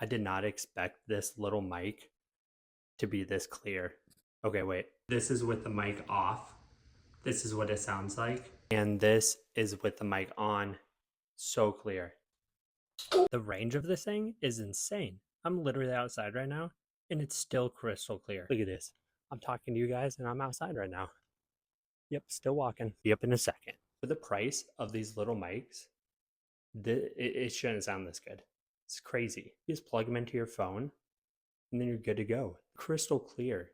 I did not expect this little mic to be this clear. Okay, wait. This is with the mic off. This is what it sounds like. And this is with the mic on. So clear. The range of this thing is insane. I'm literally outside right now and it's still crystal clear. Look at this. I'm talking to you guys and I'm outside right now. Yep, still walking. Be up in a second. For the price of these little mics, it shouldn't sound this good. It's crazy. You just plug them into your phone and then you're good to go. Crystal clear.